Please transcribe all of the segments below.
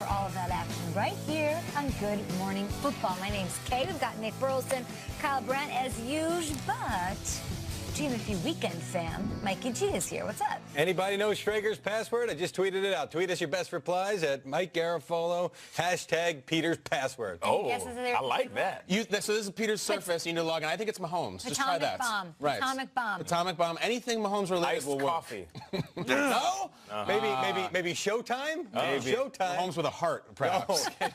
All of that action right here on Good Morning Football. My name's Kay. We've got Nick Burleson, Kyle Brandt as usual, but GMFU Weekend fam, Mikey G is here. What's up? Anybody know Schrager's password? I just tweeted it out. Tweet us your best replies at Mike Garofalo, hashtag Peter's password. Oh, I like that. So this is Peter's Surface. You need to log in. I think it's Mahomes. Just try that. Bomb. Right. Atomic bomb. Atomic bomb. Anything Mahomes related Iced will work. coffee. No? Maybe Showtime? Maybe. Showtime. Mahomes with a heart, perhaps. Oh, okay.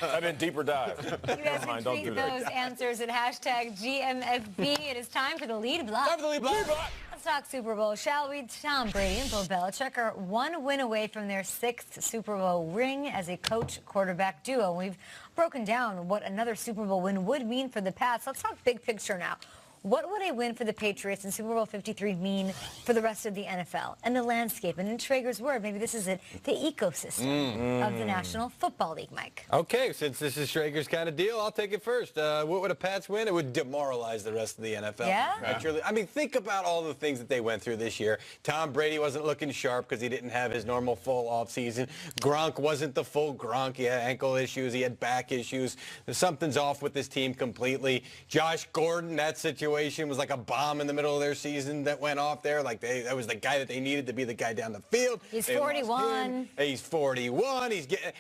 I've been deeper dive. You guys can tweet those answers at hashtag GMFB. It is time for the lead block. Time for the lead block. Let's talk Super Bowl, shall we? Tom Brady and Bill Belichick are one win away from their 6th Super Bowl ring as a coach-quarterback duo. We've broken down what another Super Bowl win would mean for the Pats. Let's talk big picture now. What would a win for the Patriots in Super Bowl 53 mean for the rest of the NFL and the landscape? And in Schrager's word, maybe this is it, the ecosystem of the National Football League, Mike. Okay, since this is Schrager's kind of deal, I'll take it first. What would a Pats win? It would demoralize the rest of the NFL. Yeah? Right. I mean, think about all the things that they went through this year. Tom Brady wasn't looking sharp because he didn't have his normal full offseason. Gronk wasn't the full Gronk. He had ankle issues. He had back issues. Something's off with this team completely. Josh Gordon, that situation was like a bomb in the middle of their season that went off there. Like that was the guy that they needed to be the guy down the field. He's 41. He's 41. He's getting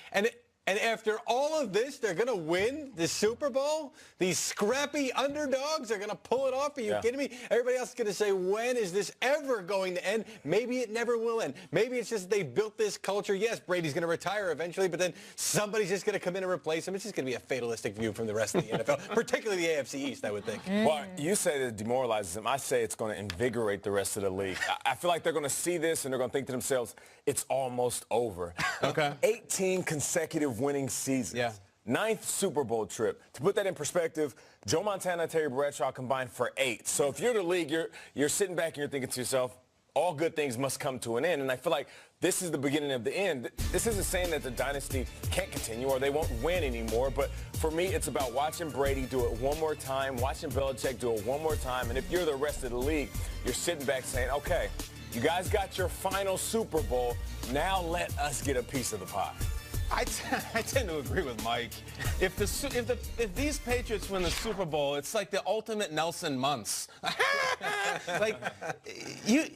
and after all of this, they're going to win the Super Bowl? These scrappy underdogs are going to pull it off? Are you kidding me? Everybody else is going to say, when is this ever going to end? Maybe it never will end. Maybe it's just they built this culture. Yes, Brady's going to retire eventually, but then somebody's just going to come in and replace him. It's just going to be a fatalistic view from the rest of the NFL, particularly the AFC East, I would think. Well, you say that it demoralizes them. I say it's going to invigorate the rest of the league. I feel like they're going to see this and they're going to think to themselves, it's almost over. Okay. 18 consecutive winning seasons. Yeah. 9th Super Bowl trip. To put that in perspective, Joe Montana and Terry Bradshaw combined for 8. So if you're the league, you're sitting back and you're thinking to yourself, all good things must come to an end. And I feel like this is the beginning of the end. This isn't saying that the dynasty can't continue or they won't win anymore. But for me, it's about watching Brady do it one more time, watching Belichick do it one more time. And if you're the rest of the league, you're sitting back saying, okay, you guys got your final Super Bowl. Now let us get a piece of the pie. I tend to agree with Mike. If these Patriots win the Super Bowl, it's like the ultimate Nelson Muntz. Like, you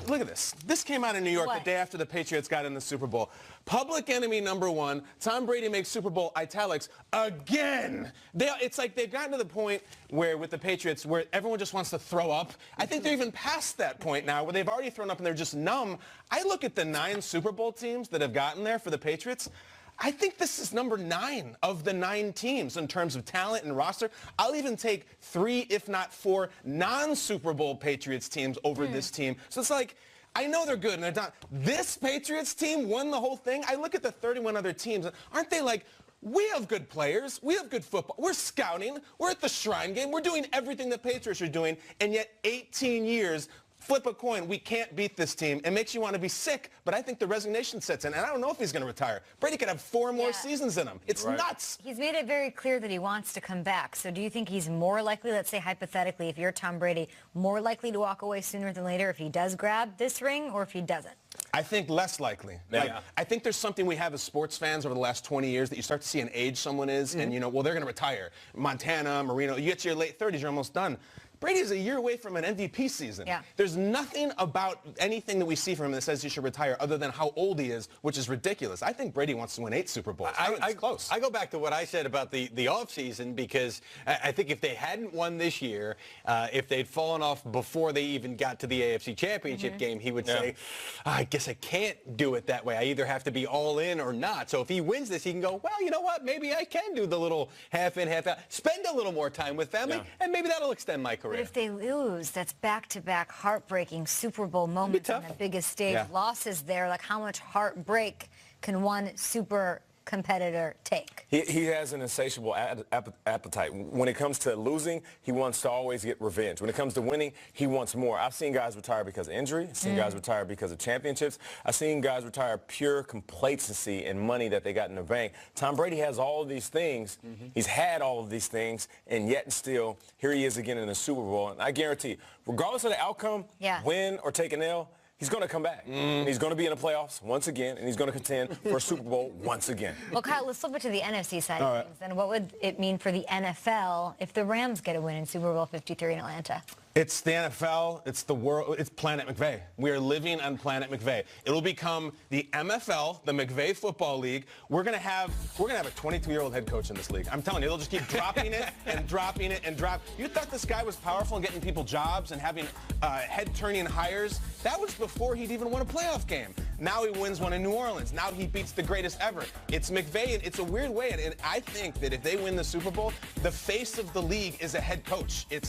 look at this. This came out in New York the day after the Patriots got in the Super Bowl. Public enemy number 1, Tom Brady makes Super Bowl italics again. It's like they've gotten to the point where with the Patriots where everyone just wants to throw up. I think they're even past that point now where they've already thrown up and they're just numb. I look at the 9 Super Bowl teams that have gotten there for the Patriots. I think this is number 9 of the 9 teams in terms of talent and roster. I'll even take 3, if not 4, non-Super Bowl Patriots teams over this team. So it's like, I know they're good, and they're not. This Patriots team won the whole thing. I look at the 31 other teams, and aren't they like, we have good players. We have good football. We're scouting. We're at the Shrine Game. We're doing everything the Patriots are doing, and yet 18 years, flip a coin, we can't beat this team. It makes you want to be sick, but I think the resignation sets in, and I don't know if he's going to retire. Brady could have 4 more seasons in him. It's nuts. He's made it very clear that he wants to come back. So do you think he's more likely, let's say hypothetically, if you're Tom Brady, more likely to walk away sooner than later if he does grab this ring or if he doesn't? I think less likely. Like, I think there's something we have as sports fans over the last 20 years that you start to see an age someone is, and you know, well, they're going to retire. Montana, Marino, you get to your late 30s, you're almost done. Brady is a year away from an MVP season. Yeah. There's nothing about anything that we see from him that says he should retire other than how old he is, which is ridiculous. I think Brady wants to win 8 Super Bowls. It's close. I go back to what I said about the offseason because I think if they hadn't won this year, if they'd fallen off before they even got to the AFC Championship game, he would say, I guess I can't do it that way. I either have to be all in or not. So if he wins this, he can go, well, you know what? Maybe I can do the little half in, half out. Spend a little more time with family, and maybe that'll extend my career. But if they lose, that's back-to-back heartbreaking Super Bowl moments on the biggest stage. Losses there, like how much heartbreak can one super competitor take? He has an insatiable appetite. When it comes to losing, he wants to always get revenge. When it comes to winning, he wants more. I've seen guys retire because of injury. I've seen guys retire because of championships. I've seen guys retire pure complacency and money that they got in the bank. Tom Brady has all of these things. He's had all of these things, and yet and still, here he is again in the Super Bowl. And I guarantee, regardless of the outcome, win or take an L, he's going to come back. And he's going to be in the playoffs once again, and he's going to contend for a Super Bowl once again. Well, Kyle, let's flip it to the NFC side of things. And what would it mean for the NFL if the Rams get a win in Super Bowl 53 in Atlanta? It's the NFL, it's the world, it's Planet McVay. We are living on Planet McVay. It'll become the MFL, the McVay Football League. We're gonna have a 22-year-old head coach in this league. I'm telling you, they'll just keep dropping it and dropping it and drop. You thought this guy was powerful in getting people jobs and having head-turning hires? That was before he'd even won a playoff game. Now he wins one in New Orleans. Now he beats the greatest ever. It's McVay, and it's a weird way. And I think that if they win the Super Bowl, the face of the league is a head coach. You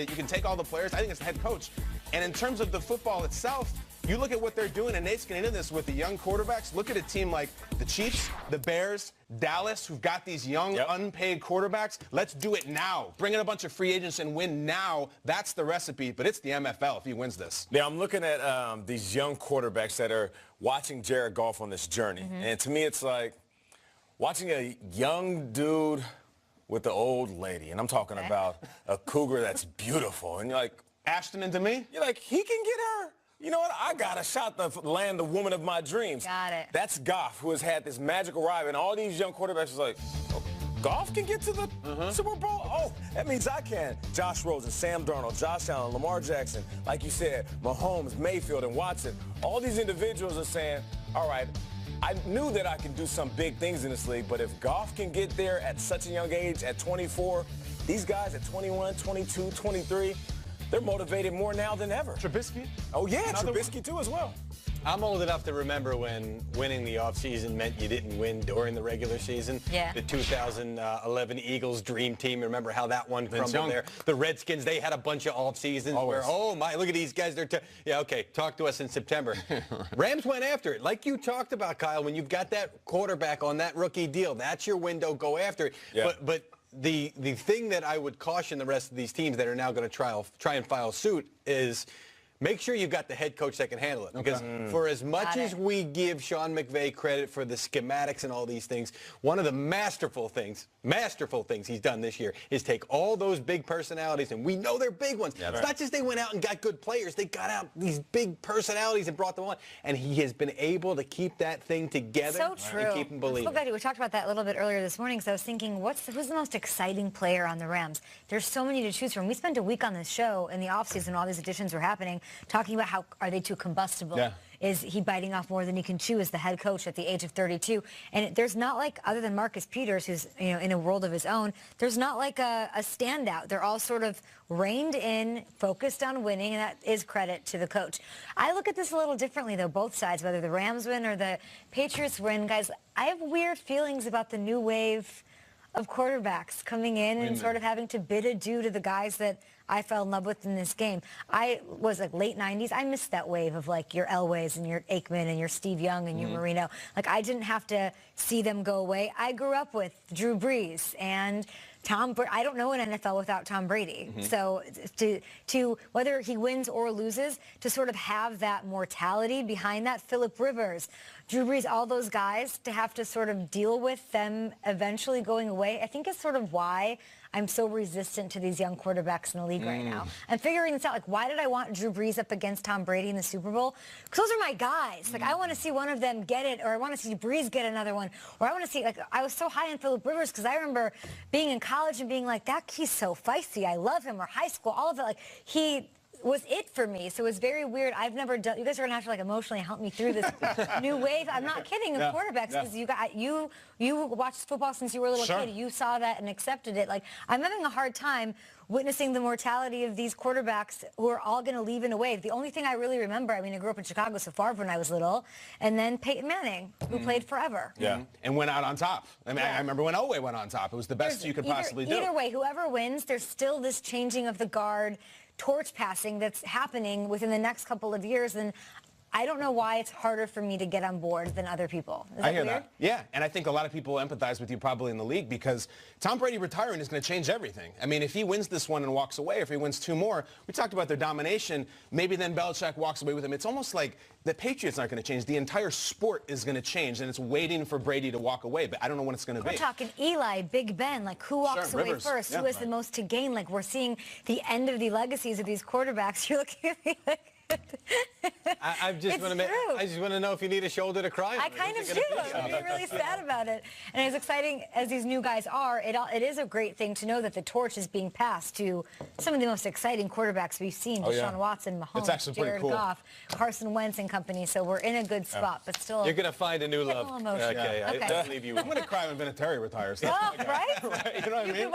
can take all the players. I think it's the head coach. And in terms of the football itself, you look at what they're doing, and Nate's getting into this with the young quarterbacks. Look at a team like the Chiefs, the Bears, Dallas, who've got these young, unpaid quarterbacks. Let's do it now. Bring in a bunch of free agents and win now. That's the recipe, but it's the MFL if he wins this. Yeah, I'm looking at these young quarterbacks that are watching Jared Goff on this journey. And to me, it's like watching a young dude with the old lady. And I'm talking about a cougar that's beautiful. And you're like, Ashton and Demi? You're like, he can get her. You know what? I got a shot to land the woman of my dreams. Got it. That's Goff, who has had this magical ride. And all these young quarterbacks is like, oh, Goff can get to the Super Bowl? Oh, that means I can. Josh Rosen, Sam Darnold, Josh Allen, Lamar Jackson, like you said, Mahomes, Mayfield, and Watson. All these individuals are saying, all right, I knew that I could do some big things in this league, but if Goff can get there at such a young age, at 24, these guys at 21, 22, 23, they're motivated more now than ever. Trubisky? Oh, yeah, Trubisky too as well. I'm old enough to remember when winning the offseason meant you didn't win during the regular season. Yeah. The 2011 Eagles dream team, remember how that one crumbled there? The Redskins, they had a bunch of off-seasons where, oh my, look at these guys. Yeah, okay, talk to us in September. Rams went after it. Like you talked about, Kyle, when you've got that quarterback on that rookie deal, that's your window, go after it. Yeah. But the thing that I would caution the rest of these teams that are now going to try and file suit is make sure you've got the head coach that can handle it. Because for as much as we give Sean McVay credit for the schematics and all these things, one of the masterful things he's done this year is take all those big personalities, and we know they're big ones. Yeah, it's not just they went out and got good players. They got out these big personalities and brought them on, and he has been able to keep that thing together and keep them believing. We talked about that a little bit earlier this morning, so I was thinking, who's the most exciting player on the Rams? There's so many to choose from. We spent a week on this show in the offseason, all these additions were happening, talking about how are they too combustible? Yeah. Is he biting off more than he can chew as the head coach at the age of 32? And there's not like, other than Marcus Peters, who's in a world of his own, there's not like a standout. They're all sort of reined in, focused on winning, and that is credit to the coach. I look at this a little differently, though, both sides, whether the Rams win or the Patriots win. Guys, I have weird feelings about the new wave of quarterbacks coming in and sort of having to bid adieu to the guys that I fell in love with in this game. I was like late 90s. I missed that wave of like your Elways and your Aikman and your Steve Young and your Marino. Like I didn't have to see them go away. I grew up with Drew Brees and I don't know an NFL without Tom Brady. So to whether he wins or loses, to sort of have that mortality behind that, Phillip Rivers, Drew Brees, all those guys, to have to sort of deal with them eventually going away, I think is sort of why I'm so resistant to these young quarterbacks in the league right now. I'm figuring this out. Like, why did I want Drew Brees up against Tom Brady in the Super Bowl? Because those are my guys. Like, I want to see one of them get it, or I want to see Brees get another one, or I want to see, like, I was so high on Phillip Rivers because I remember being in college and being like, he's so feisty. I love him, or high school, all of it. Like, he was it for me. So it was very weird. I've never done, you guys are going to have to like emotionally help me through this new wave. I'm not kidding, of quarterbacks, because you watched football since you were a little kid. You saw that and accepted it. Like, I'm having a hard time witnessing the mortality of these quarterbacks who are all going to leave in a wave. The only thing I really remember, I mean, I grew up in Chicago, so Favre when I was little, and then Peyton Manning, who played forever. And went out on top. I mean, I remember when Elway went on top. It was the best you could possibly do. Either way, whoever wins, there's still this changing of the guard, torch passing that's happening within the next couple of years, and I don't know why it's harder for me to get on board than other people. Is that hear weird? that. Yeah, and I think a lot of people empathize with you probably in the league because Tom Brady retiring is going to change everything. I mean, if he wins this one and walks away, if he wins two more, we talked about their domination, maybe then Belichick walks away with him. It's almost like the Patriots aren't going to change. The entire sport is going to change, and it's waiting for Brady to walk away, but I don't know when it's going to be. We're talking Eli, Big Ben, like who walks away Rivers. first, who has the most to gain? Like we're seeing the end of the legacies of these quarterbacks. You're looking at me like... I just want to know if you need a shoulder to cry on. I kind of do. I'm being really sad about it. And as exciting as these new guys are, it is a great thing to know that the torch is being passed to some of the most exciting quarterbacks we've seen. Deshaun Watson, Mahomes, Jared Goff, Carson Wentz and company. So we're in a good spot, but still. You're going to find a new love. Okay. I believe you. I'm going to cry when Vinatieri retires. Oh, right? Right? You know what I mean?